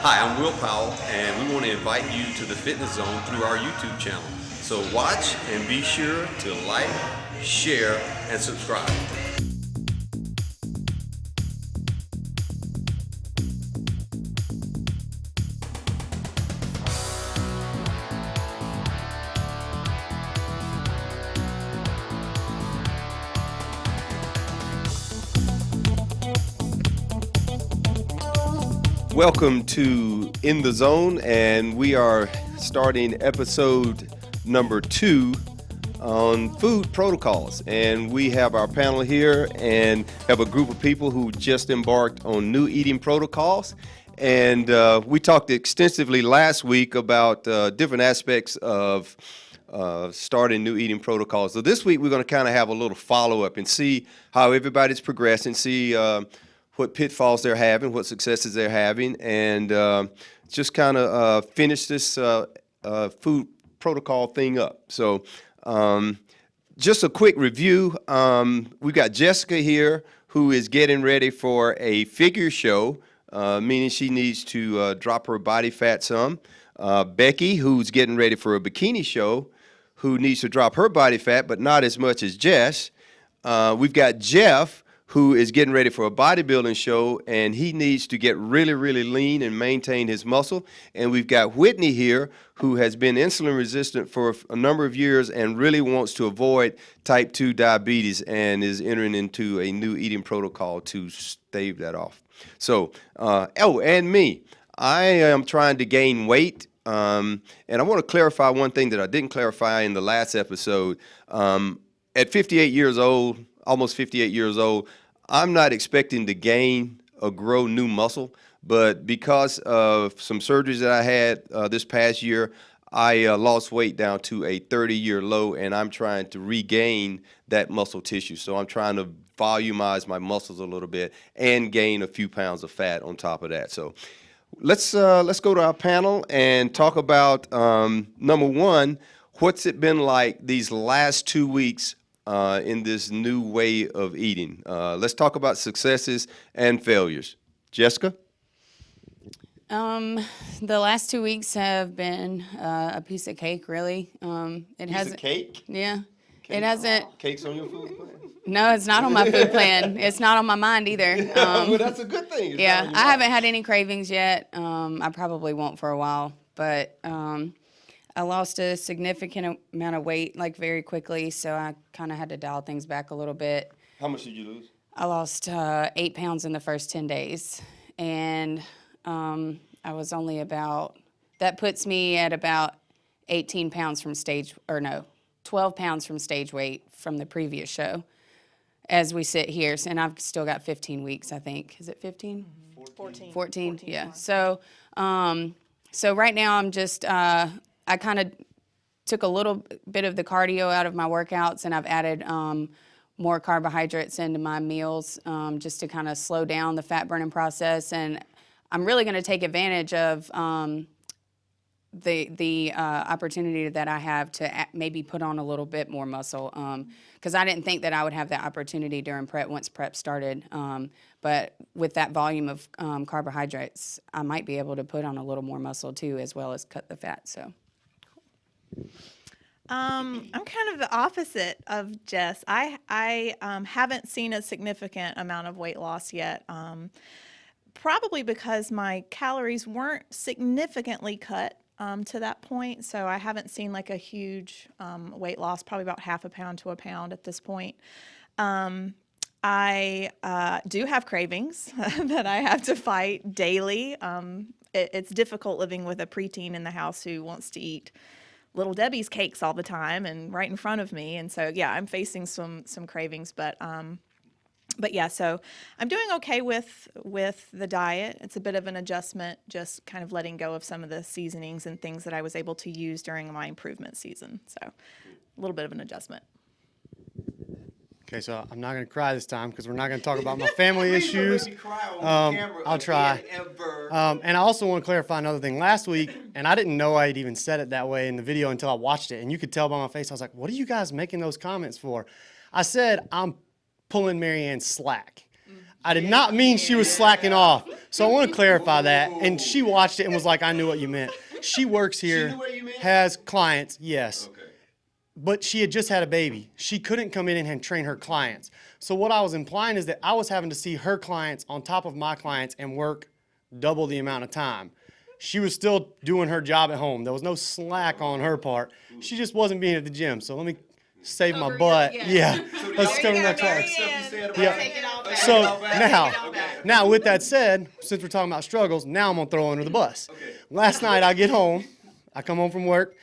Hi, I'm Will Powell, and we want to invite you to the Fitness Zone through our YouTube channel. So watch and be sure to like, share, and subscribe. Welcome to In the Zone, and we are starting episode number 2 on food protocols. And we have our panel here and have a group of people who just embarked on new eating protocols. And we talked extensively last week about different aspects of starting new eating protocols. So this week we're going to kind of have a little follow-up and see how everybody's progressing, see what pitfalls they're having, what successes they're having, and just kind of finish this food protocol thing up. So just a quick review. We've got Jessica here who is getting ready for a figure show, meaning she needs to drop her body fat some. Becky, who's getting ready for a bikini show, who needs to drop her body fat, but not as much as Jess. We've got Jeff, who is getting ready for a bodybuilding show, and he needs to get really, really lean and maintain his muscle. And we've got Whitney here, who has been insulin resistant for a number of years and really wants to avoid type 2 diabetes and is entering into a new eating protocol to stave that off. So, and me. I am trying to gain weight, and I want to clarify one thing that I didn't clarify in the last episode. At 58 years old, almost 58 years old, I'm not expecting to gain or grow new muscle, but because of some surgeries that I had this past year, I lost weight down to a 30-year low, and I'm trying to regain that muscle tissue. So I'm trying to volumize my muscles a little bit and gain a few pounds of fat on top of that. So let's go to our panel and talk about, number one, what's it been like these last 2 weeks in this new way of eating. Let's talk about successes and failures. Jessica? The last 2 weeks have been a piece of cake, really. It hasn't. Cake? Yeah. Cake? It hasn't. Cake's on your food plan? No, it's not on my food plan. It's not on my mind either. Well, that's a good thing. Yeah, I haven't had any cravings yet. I probably won't for a while, but I lost a significant amount of weight, like very quickly, so I kind of had to dial things back a little bit. How much did you lose? I lost 8 pounds in the first 10 days, and I was only that puts me at about 18 pounds from 12 pounds from stage weight from the previous show as we sit here. And I've still got 15 weeks, I think. Is it 15? 14, yeah. So right now I'm just, I kind of took a little bit of the cardio out of my workouts, and I've added more carbohydrates into my meals just to kind of slow down the fat burning process. And I'm really going to take advantage of the opportunity that I have to maybe put on a little bit more muscle, because I didn't think that I would have that opportunity during prep once prep started. But with that volume of carbohydrates, I might be able to put on a little more muscle too, as well as cut the fat. So. I'm kind of the opposite of Jess. I haven't seen a significant amount of weight loss yet, probably because my calories weren't significantly cut to that point. So I haven't seen like a huge weight loss, probably about half a pound to a pound at this point. I do have cravings that I have to fight daily. It's difficult living with a preteen in the house who wants to eat Little Debbie's cakes all the time and right in front of me. And so, yeah, I'm facing some cravings, but yeah, so I'm doing okay with the diet. It's a bit of an adjustment, just kind of letting go of some of the seasonings and things that I was able to use during my improvement season. So a little bit of an adjustment. Okay, so I'm not going to cry this time because we're not going to talk about my family issues. I'll try. And I also want to clarify another thing. Last week, and I didn't know I had even said it that way in the video until I watched it, and you could tell by my face, I was like, what are you guys making those comments for? I said I'm pulling Marianne's slack. I did not mean she was slacking off. So I want to clarify that. And she watched it and was like, I knew what you meant. She works here, knew what you meant? has clients, yes. Okay. But she had just had a baby. She couldn't come in and train her clients. So what I was implying is that I was having to see her clients on top of my clients and work double the amount of time. She was still doing her job at home. There was no slack on her part. She just wasn't being at the gym. So let me save my butt. Yeah. Let's cover my tracks. Yeah. So now with that said, since we're talking about struggles, now I'm gonna throw her under the bus. Last night I get home, I come home from work,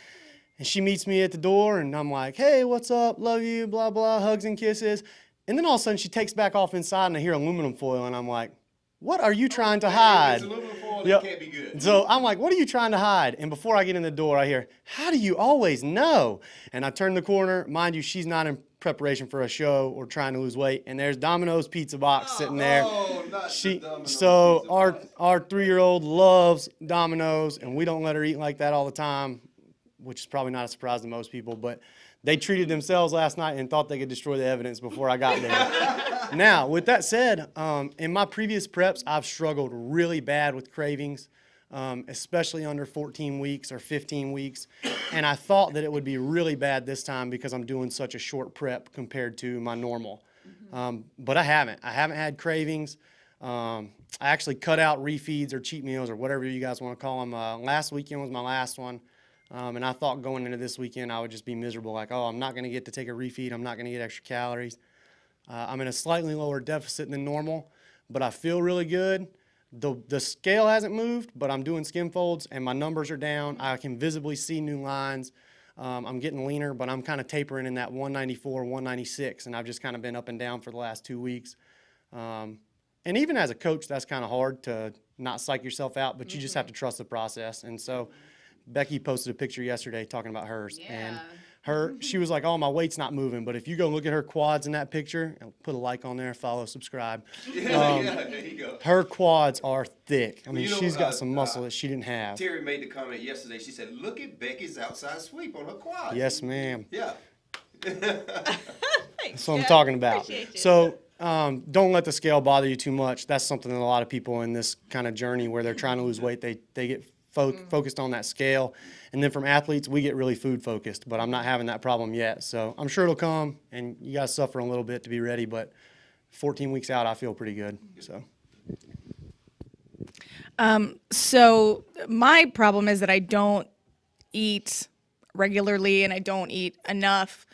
and she meets me at the door, and I'm like, hey, what's up? Love you, blah, blah, hugs and kisses. And then all of a sudden she takes back off inside, and I hear aluminum foil, and I'm like, what are you trying to hide? It's aluminum foil, Yep. it can't be good. So I'm like, what are you trying to hide? And before I get in the door, I hear, how do you always know? And I turn the corner. Mind you, she's not in preparation for a show or trying to lose weight. And there's Domino's pizza box sitting there. Oh, not the Domino's So pizza our 3-year-old loves Domino's, and we don't let her eat like that all the time, which is probably not a surprise to most people. But they treated themselves last night and thought they could destroy the evidence before I got there. Now, with that said, in my previous preps, I've struggled really bad with cravings, especially under 14 weeks or 15 weeks. And I thought that it would be really bad this time because I'm doing such a short prep compared to my normal. But I haven't. I haven't had cravings. I actually cut out refeeds or cheat meals or whatever you guys want to call them. Last weekend was my last one. And I thought going into this weekend I would just be miserable, like, oh, I'm not going to get to take a refeed. I'm not going to get extra calories. I'm in a slightly lower deficit than normal, but I feel really good. The scale hasn't moved, but I'm doing skim folds, and my numbers are down. I can visibly see new lines. I'm getting leaner, but I'm kind of tapering in that 194, 196, and I've just kind of been up and down for the last 2 weeks. And even as a coach, that's kind of hard to not psych yourself out, but you just have to trust the process. And so Becky posted a picture yesterday talking about hers, and she was like, oh, my weight's not moving, but if you go look at her quads in that picture, I'll put a like on there, follow, subscribe. there you go. Her quads are thick. I mean, you know, she's got some muscle that she didn't have. Terry made the comment yesterday. She said, look at Becky's outside sweep on her quad. Yes, ma'am. Yeah. That's what I'm talking about. So don't let the scale bother you too much. That's something that a lot of people in this kind of journey where they're trying to lose weight, they get focused on that scale. And then from athletes, we get really food focused, but I'm not having that problem yet. So I'm sure it'll come, and you guys suffer a little bit to be ready, but 14 weeks out, I feel pretty good. So my problem is that I don't eat regularly and I don't eat enough.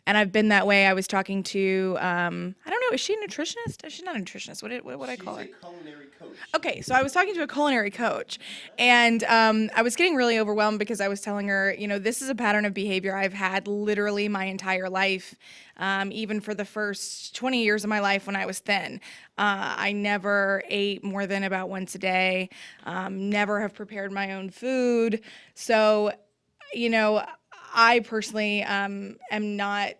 And I've been that way. I was talking to, I don't know, is she a nutritionist? She's not a nutritionist. What would I call her? She's a culinary coach. Okay, so I was talking to a culinary coach, and I was getting really overwhelmed because I was telling her, this is a pattern of behavior I've had literally my entire life, even for the first 20 years of my life when I was thin. I never ate more than about once a day, never have prepared my own food. So, I personally am not,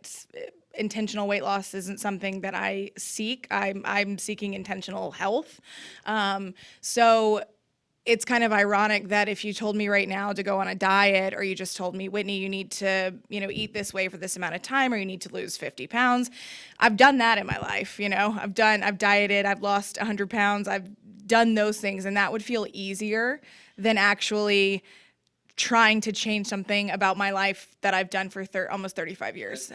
intentional weight loss isn't something that I seek. I'm seeking intentional health. So it's kind of ironic that if you told me right now to go on a diet, or you just told me, Whitney, you need to, eat this way for this amount of time, or you need to lose 50 pounds. I've done that in my life. I've dieted, I've lost 100 pounds. I've done those things, and that would feel easier than actually trying to change something about my life that I've done for almost 35 years.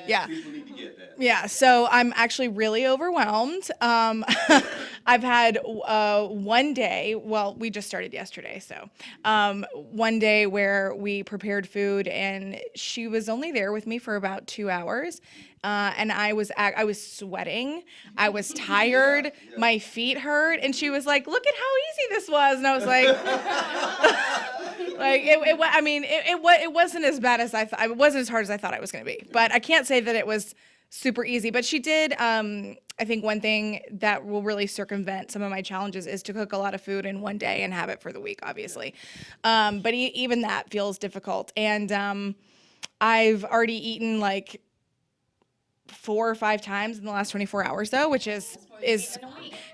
Yeah. People need to get that. Yeah, so I'm actually really overwhelmed. I've had one day, well, we just started yesterday, so one day where we prepared food, and she was only there with me for about 2 hours. And I was sweating, I was tired, my feet hurt, and she was like, "Look at how easy this was," and I was like, it wasn't as bad as I thought. It wasn't as hard as I thought it was going to be, but I can't say that it was super easy. But she did. I think one thing that will really circumvent some of my challenges is to cook a lot of food in one day and have it for the week, obviously. But even that feels difficult, and I've already eaten like 4 or 5 times in the last 24 hours though, which is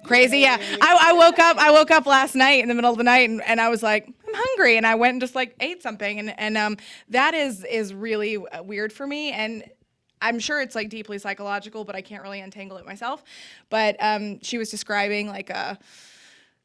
crazy. Yeah. I woke up last night in the middle of the night and I was like, I'm hungry. And I went and just ate something. And that is really weird for me. And I'm sure it's like deeply psychological, but I can't really untangle it myself. But she was describing like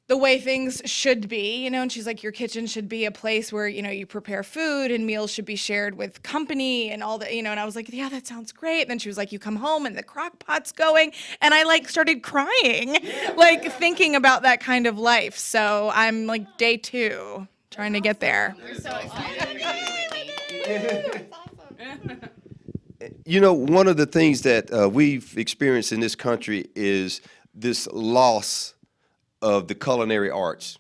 the way things should be, and she's like, your kitchen should be a place where, you prepare food and meals should be shared with company and all that, and I was like, yeah, that sounds great. And then she was like, you come home and the crock pot's going. And I like started crying, like thinking about that kind of life. So I'm like day 2 trying to get there. We're so excited. One of the things that we've experienced in this country is this loss of the culinary arts.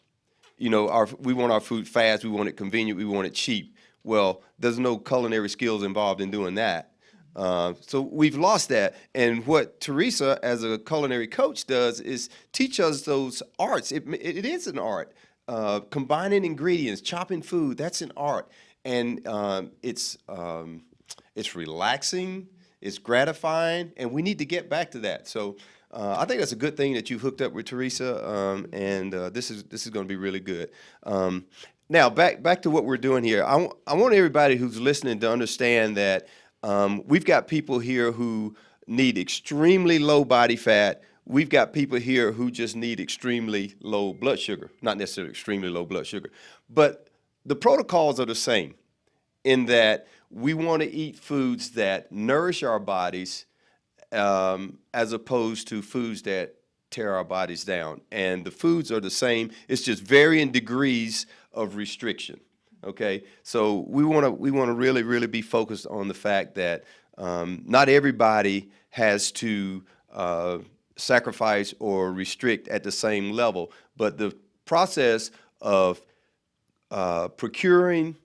We want our food fast, we want it convenient, we want it cheap. Well, there's no culinary skills involved in doing that. So we've lost that. And what Teresa, as a culinary coach, does is teach us those arts. It is an art. Combining ingredients, chopping food, that's an art. And it's relaxing, it's gratifying, and we need to get back to that. So I think that's a good thing that you've hooked up with Teresa, and this is going to be really good. Now, back to what we're doing here. I want everybody who's listening to understand that we've got people here who need extremely low body fat. We've got people here who just need extremely low blood sugar, not necessarily extremely low blood sugar. But the protocols are the same in that we want to eat foods that nourish our bodies as opposed to foods that tear our bodies down. And the foods are the same. It's just varying degrees of restriction. Okay, so we want to really, really be focused on the fact that not everybody has to sacrifice or restrict at the same level, but the process of procuring,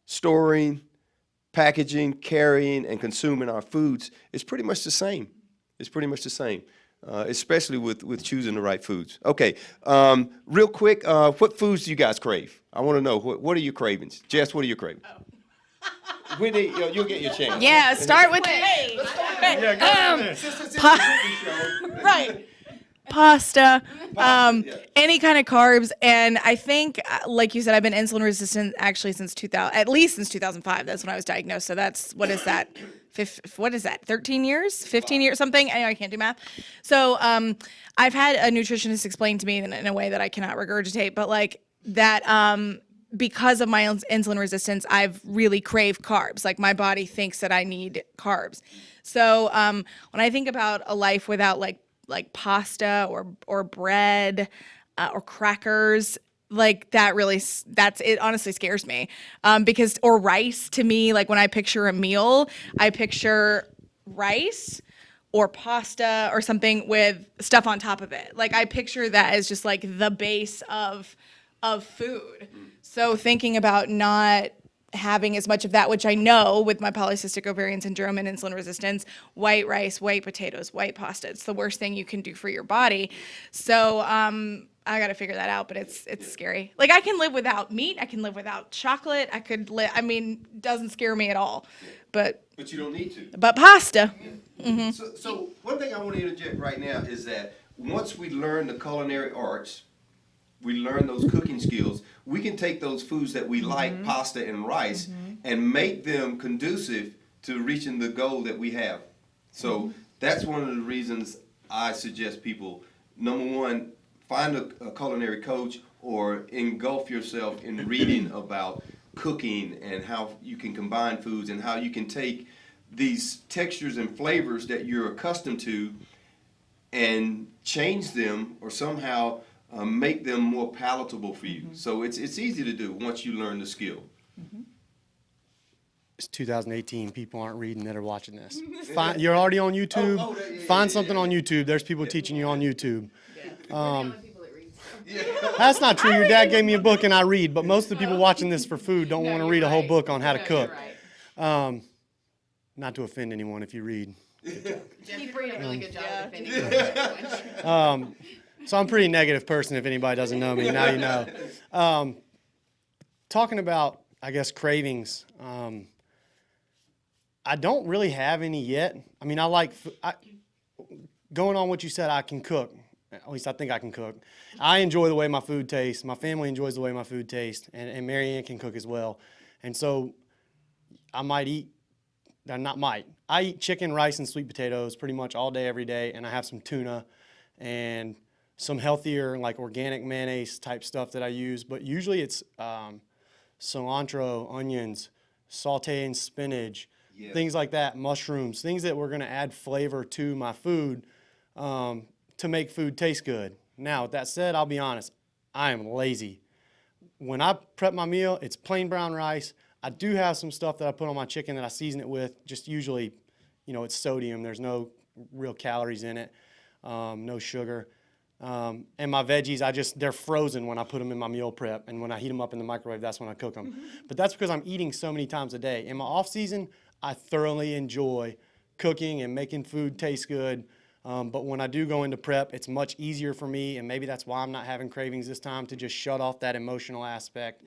storing, packaging, carrying, and consuming our foods is pretty much the same. It's pretty much the same, especially with choosing the right foods. Okay, real quick, what foods do you guys crave? I want to know, what are your cravings? Jess, what are your cravings? Whitney, you'll get your chance. Yeah, start with me. Right. Pasta, any kind of carbs, and I think, like you said, I've been insulin resistant actually since 2005. That's when I was diagnosed. So that's, what is that? 13 years, 15 years, something. I can't do math. So I've had a nutritionist explain to me in a way that I cannot regurgitate, but like that. Because of my insulin resistance, I've really craved carbs. Like my body thinks that I need carbs. So when I think about a life without like pasta or bread or crackers, like that's it honestly scares me. Because, or rice, to me, like when I picture a meal, I picture rice or pasta or something with stuff on top of it. Like I picture that as just like the base of food. So thinking about not having as much of that, which I know with my polycystic ovarian syndrome and insulin resistance, white rice, white potatoes, white pasta, it's the worst thing you can do for your body. So I got to figure that out, but it's scary. Like I can live without meat, I can live without chocolate, doesn't scare me at all. But you don't need to. But pasta. Mm-hmm. So one thing I want to interject right now is that once we learn the culinary arts, we learn those cooking skills, we can take those foods that we like, pasta and rice, and make them conducive to reaching the goal that we have. So that's one of the reasons I suggest people, number one, find a culinary coach or engulf yourself in reading about cooking and how you can combine foods and how you can take these textures and flavors that you're accustomed to and change them or somehow make them more palatable for you. So it's easy to do once you learn the skill. It's 2018. People aren't reading that are watching this. You're already on YouTube. Find something on YouTube. There's people teaching you on YouTube. That's not true. Your dad gave me a book and I read, but most of the people watching this for food don't want to read a whole book on how to cook. Not to offend anyone if you read. Jeff, you're doing a really good job of defending. So I'm a pretty negative person if anybody doesn't know me. Now you know. Talking about, I guess, cravings. I don't really have any yet. I mean, going on what you said, I can cook. At least I think I can cook. I enjoy the way my food tastes. My family enjoys the way my food tastes. And Mary Ann can cook as well. And so I might eat I eat chicken, rice, and sweet potatoes pretty much all day, every day, and I have some tuna and some healthier, like organic mayonnaise type stuff that I use. But usually it's cilantro, onions, sauteing spinach, things like that, mushrooms, things that we're going to add flavor to my food to make food taste good. Now, with that said, I'll be honest, I am lazy. When I prep my meal, it's plain brown rice. I do have some stuff that I put on my chicken that I season it with, just usually, it's sodium. There's no real calories in it, no sugar. And my veggies, they're frozen when I put them in my meal prep. And when I heat them up in the microwave, that's when I cook them. But that's because I'm eating so many times a day. In my off season, I thoroughly enjoy cooking and making food taste good. But when I do go into prep, it's much easier for me, and maybe that's why I'm not having cravings this time, to just shut off that emotional aspect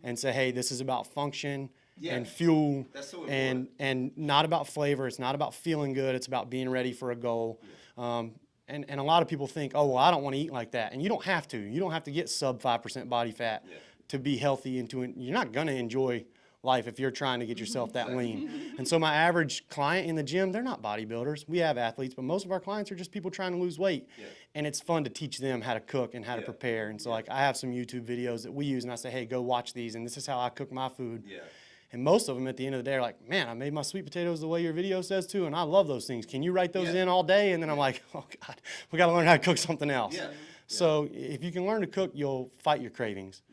and say, hey, this is about function and fuel and not about flavor. It's not about feeling good. It's about being ready for a goal. And a lot of people think, oh, well, I don't want to eat like that. And you don't have to. You don't have to get sub 5% body fat to be healthy. You're not going to enjoy life if you're trying to get yourself that lean. And so my average client in the gym, they're not bodybuilders. We have athletes, but most of our clients are just people trying to lose weight. And it's fun to teach them how to cook and how to prepare. And so like I have some YouTube videos that we use, and I say, hey, go watch these, and this is how I cook my food. And most of them at the end of the day are like, man, I made my sweet potatoes the way your video says to, and I love those things. Can you write those in all day? And then I'm like, oh God, we got to learn how to cook something else. So if you can learn to cook, you'll fight your cravings.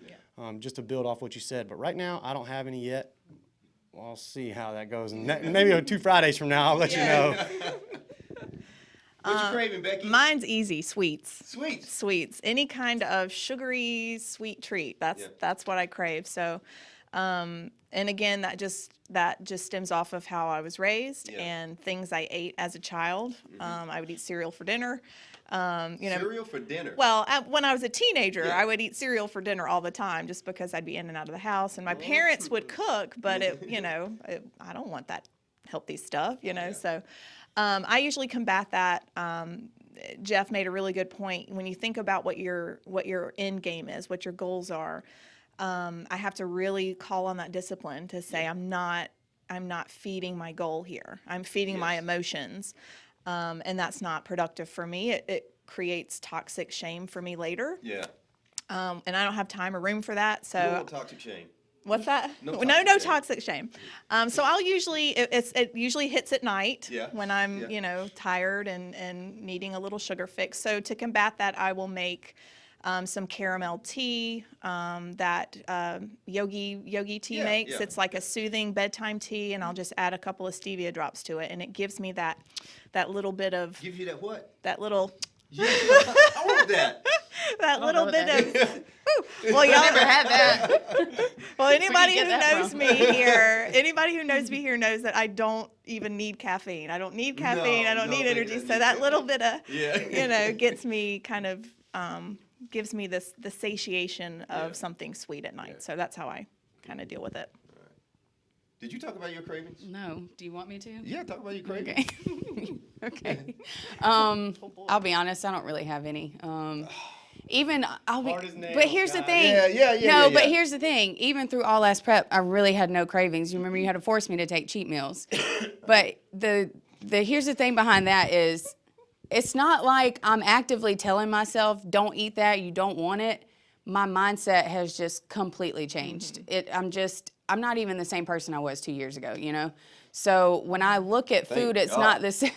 Just to build off what you said. But right now, I don't have any yet. Well, I'll see how that goes. And maybe 2 Fridays from now, I'll let you know. What you craving, Becky? Mine's easy, sweets. Sweets. Any kind of sugary sweet treat. That's what I crave. So, and again, that just stems off of how I was raised and things I ate as a child. I would eat cereal for dinner. Cereal for dinner? Well, when I was a teenager, I would eat cereal for dinner all the time just because I'd be in and out of the house. And my parents would cook, but I don't want that healthy stuff, So I usually combat that. Jeff made a really good point. When you think about what your end game is, what your goals are, I have to really call on that discipline to say I'm not feeding my goal here. I'm feeding my emotions. And that's not productive for me. It creates toxic shame for me later. And I don't have time or room for that. So No toxic shame. What's that? No toxic shame. So I'll usually it usually hits at night when I'm tired and needing a little sugar fix. So to combat that, I will make some caramel tea that Yogi tea makes. It's like a soothing bedtime tea, and I'll just add a couple of stevia drops to it, and it gives me that little bit of. Gives you that what? That little. I want that. That little bit of. Well, y'all never had that. Well, anybody who knows me here knows that I don't even need caffeine. I don't need caffeine. I don't need energy. So that little bit of, gets me kind of. Gives me the satiation of something sweet at night. So that's how I kind of deal with it. Did you talk about your cravings? No. Do you want me to? Yeah, talk about your cravings. Okay. I'll be honest, I don't really have any. But here's the thing. But here's the thing. Even through all last prep, I really had no cravings. You remember you had to force me to take cheat meals. But here's the thing behind that is, it's not like I'm actively telling myself, don't eat that, you don't want it. My mindset has just completely changed. I'm not even the same person I was 2 years ago, So when I look at food, it's not the same.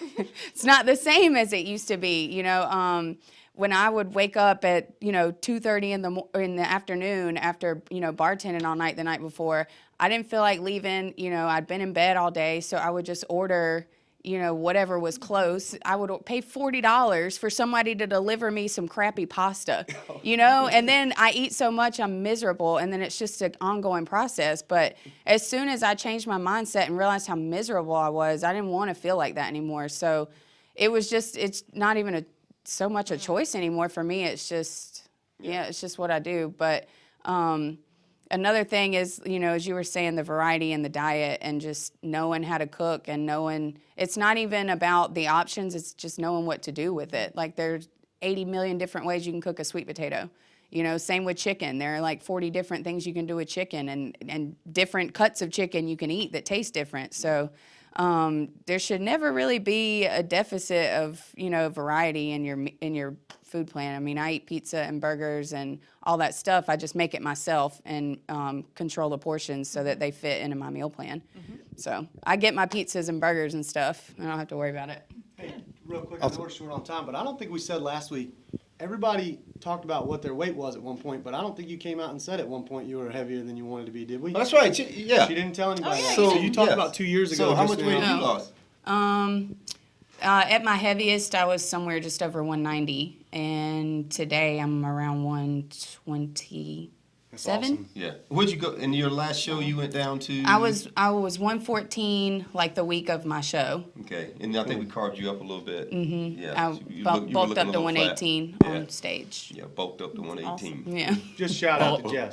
It's not the same as it used to be, When I would wake up at 2:30 in the afternoon after bartending all night the night before, I didn't feel like leaving. I'd been in bed all day, so I would just order whatever was close. I would pay $40 for somebody to deliver me some crappy pasta, and then I eat so much I'm miserable, and then it's just an ongoing process. But as soon as I changed my mindset and realized how miserable I was, I didn't want to feel like that anymore. So it's not even so much a choice anymore for me. It's just, it's just what I do. But another thing is, as you were saying, the variety in the diet and just knowing how to cook and knowing it's not even about the options, it's just knowing what to do with it. Like there's 80 million different ways you can cook a sweet potato. Same with chicken. There are like 40 different things you can do with chicken and different cuts of chicken you can eat that taste different. So there should never really be a deficit of, variety in your food plan. I mean, I eat pizza and burgers and all that stuff. I just make it myself and control the portions so that they fit into my meal plan. So I get my pizzas and burgers and stuff. I don't have to worry about it. Hey, real quick, I know we're short on time, but I don't think we said last week, everybody talked about what their weight was at one point, but I don't think you came out and said at one point you were heavier than you wanted to be, did we? That's right. Yeah. She didn't tell anybody that. So, So you talked yes. about 2 years ago. So how just much weight now. have you lost? At my heaviest, I was somewhere just over 190, and today I'm around 127. That's awesome. Yeah. Where'd you go? In your last show, you went down to? I was 114 like the week of my show. Okay. And I think we carved you up a little bit. Mm-hmm. Yeah. I so you bulked were up looking to a little 118 flat. on Yeah. stage. Yeah, bulked up to 118. Yeah. Just shout out to Jess.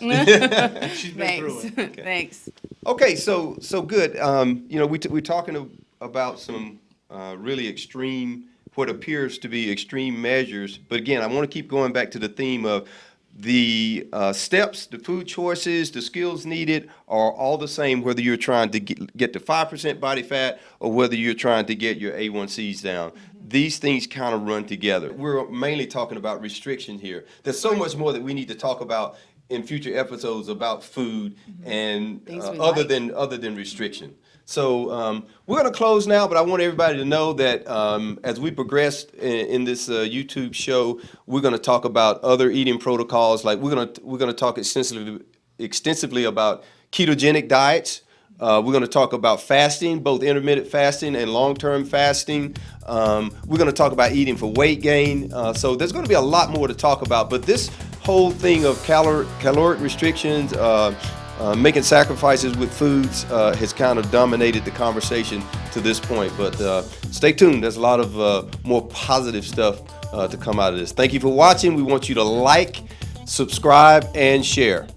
She's been through Thanks. it. Thanks. Okay, so good. We're talking about some really extreme, what appears to be extreme measures. But again, I want to keep going back to the theme of the steps, the food choices, the skills needed are all the same, whether you're trying to get to 5% body fat or whether you're trying to get your A1Cs down. These things kind of run together. We're mainly talking about restriction here. There's so much more that we need to talk about in future episodes about food and Things we other like. than restriction. So we're going to close now, but I want everybody to know that as we progress in this YouTube show, we're going to talk about other eating protocols. Like we're going to talk extensively about ketogenic diets. We're going to talk about fasting, both intermittent fasting and long-term fasting. We're going to talk about eating for weight gain. So there's going to be a lot more to talk about. But this whole thing of caloric restrictions, making sacrifices with foods has kind of dominated the conversation to this point. But stay tuned. There's a lot of more positive stuff to come out of this. Thank you for watching. We want you to like, subscribe, and share.